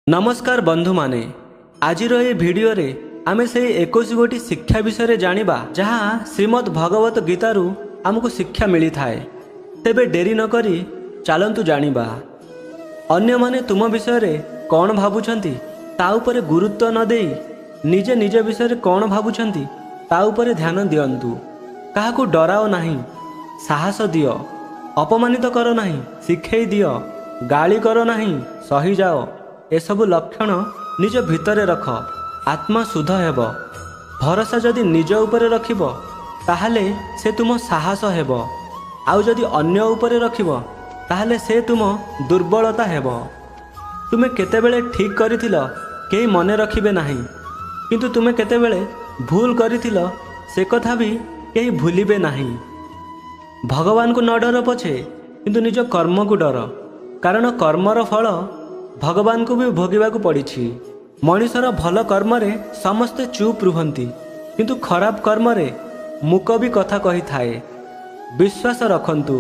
नमस्कार बंधु माने आज भिडियो रे आमे से 21 गोटी शिक्षा विषय रे जानिबा जहाँ श्रीमद् भगवत गीतारू आमको शिक्षा मिली थाए। तेबे डेरी न करी चलंतु जानिबा अन्य माने तुम विषय रे कौन भाबुछंती ता उपरे गुरुत्व न देई निजे निजे विषय रे कौन भाबुछंती ता उपरे ध्यान दियंतु। काहाकू डराओ नहीं, साहस दियो, अपमानित करो नहीं, शिक्षे दियो, गाली करो नहीं, सही जाओ। एसबु लक्षण निज भितरे रख, आत्मा शुद्ध हेब। भरोसा जदि निज उपरे रखिब ताहले से तुम साहस हेब, आउ जदि अन्य उपरे रखिब ताहले से तुम दुर्बलता हेब। तुमे केतेबेले ठीक करिथिल केही मने रखिबे नहीं, किंतु तुमे केतेबेले भूल करिथिल से कथा भी केही भूलिबे नहीं। भगवान को न डर पछे किंतु निज कर्म को डर, कारण कर्मर फल भगवान को भी भोगिबा को पड़िछि। मनीषर भल कर्म रे समस्ते चुप रुहंती, किंतु खराब कर्म रे मुक भी कथा कही थाए। विश्वास रखंतु,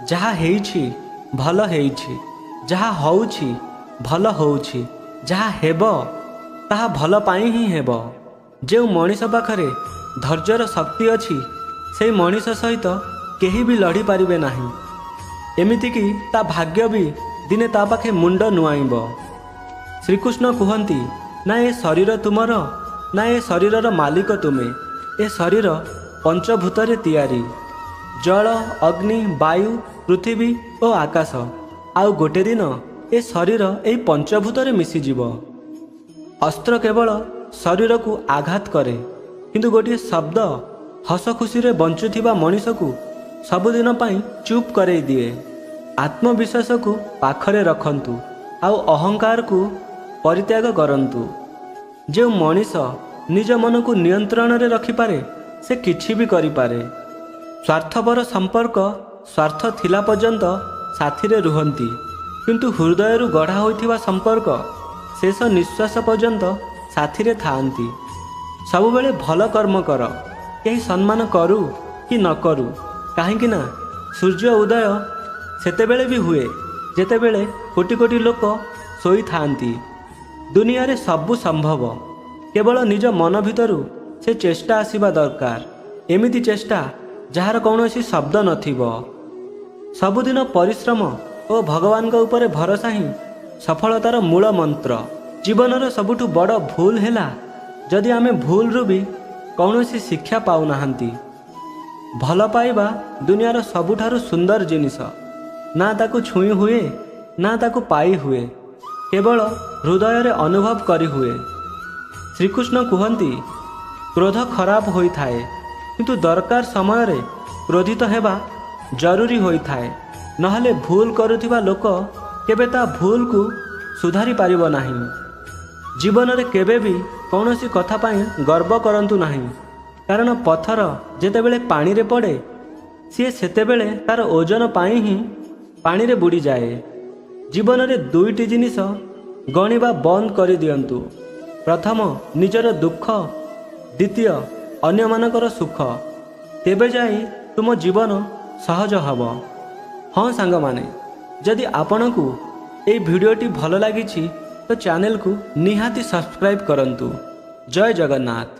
जहा हेइछि भल हेइछि, जहा होउछि भल होउछि, जहा हेब ताहा भल पाई ही हेब। जे मनीष पाखरे धैर्यर शक्ति अछि से मनीष सहित केही भी लड़ी पारिबे नाही। एमिति कि ता भाग्य भी दिने ता पाखे मुंड नुआइब। श्रीकृष्ण कहती ना ए शरीर तुमर, ना ए शरीरर मालिक तुमे। ए शरीर पंचभूतरे तैयारी, जल, अग्नि, वायु, पृथ्वी और आकाश। आउ गोटे दिन ए शरीर एई पंचभूतरे मिसिजिव। अस्त्र केवल शरीर को आघात करे, किंतु गोटे शब्द हस खुशी रे बंचुथिबा मनीष को सबुदिन पाई चुप करई दिए। आत्मविश्वास को पाखरे रखंतु, आउ अहंकार को परित्याग करंतु। जो मनीष निज मन को नियंत्रण रे रखिपारे से किछि भी करिपारे। स्वार्थपर संपर्क स्वार्थ थिला पर्यंत साथी रे रुहंती, किंतु हृदय रु गढ़ा होइथिबा संपर्क शेष निश्वास पर्यंत साथी रे थांती। सबुबेले भल कर्म कर, केही सम्मान करू कि न करू, काहेकि ना सूर्य उदय सेतेबेले भी हुए जेतेबेले कोटि कोटि लोक सोई थांती। दुनिया रे सबु संभव, केवल निज मन भितरु से चेष्टा आसीबा दरकार। एमिति चेष्टा जहार कौनसी शब्द नथिबो। सबुदिन परिश्रम और भगवान का उपरे भरोसा ही सफलतार मूल मंत्र। जीवनर सबुठु बड़ भूल हैला जदि आमे भूल रु भी कौनसी शिक्षा पाउ नाहंती। भल पाइबा दुनियार सबुठारु सुंदर जिनिस, ना ताकू छुई हुए ना ताकू पाई हुए, केवल हृदय रे अनुभव करी हुए। श्रीकृष्ण कहती क्रोध खराब होई थाए, किंतु दरकार समय रे क्रोधित हेबा जरूरी होई थाए। नहले भूल करुथिबा लोक केबे ता भूल को सुधारी पारिबो नाही। जीवन रे केबे भी कौनसी कथा पाई गर्व करंतु नाही, कारण पत्थर जेतेबेले पानी रे पड़े सी सेतेबेले तार ओजन पाई ही पानी रे बुड़ी जाए। जीवन रे दुईटी जिनिस गणिबा बंद कर दियंतु। प्रथम निजर दुख, द्वितीय अन्य मानकर सुख। तेबे जाई तुम जीवन सहज हब। हाँ सांग माने, जदि आपण को ए भिडियोटी भल लागिछि तो चैनल को निहाती सब्सक्राइब करंतु। जय जगन्नाथ।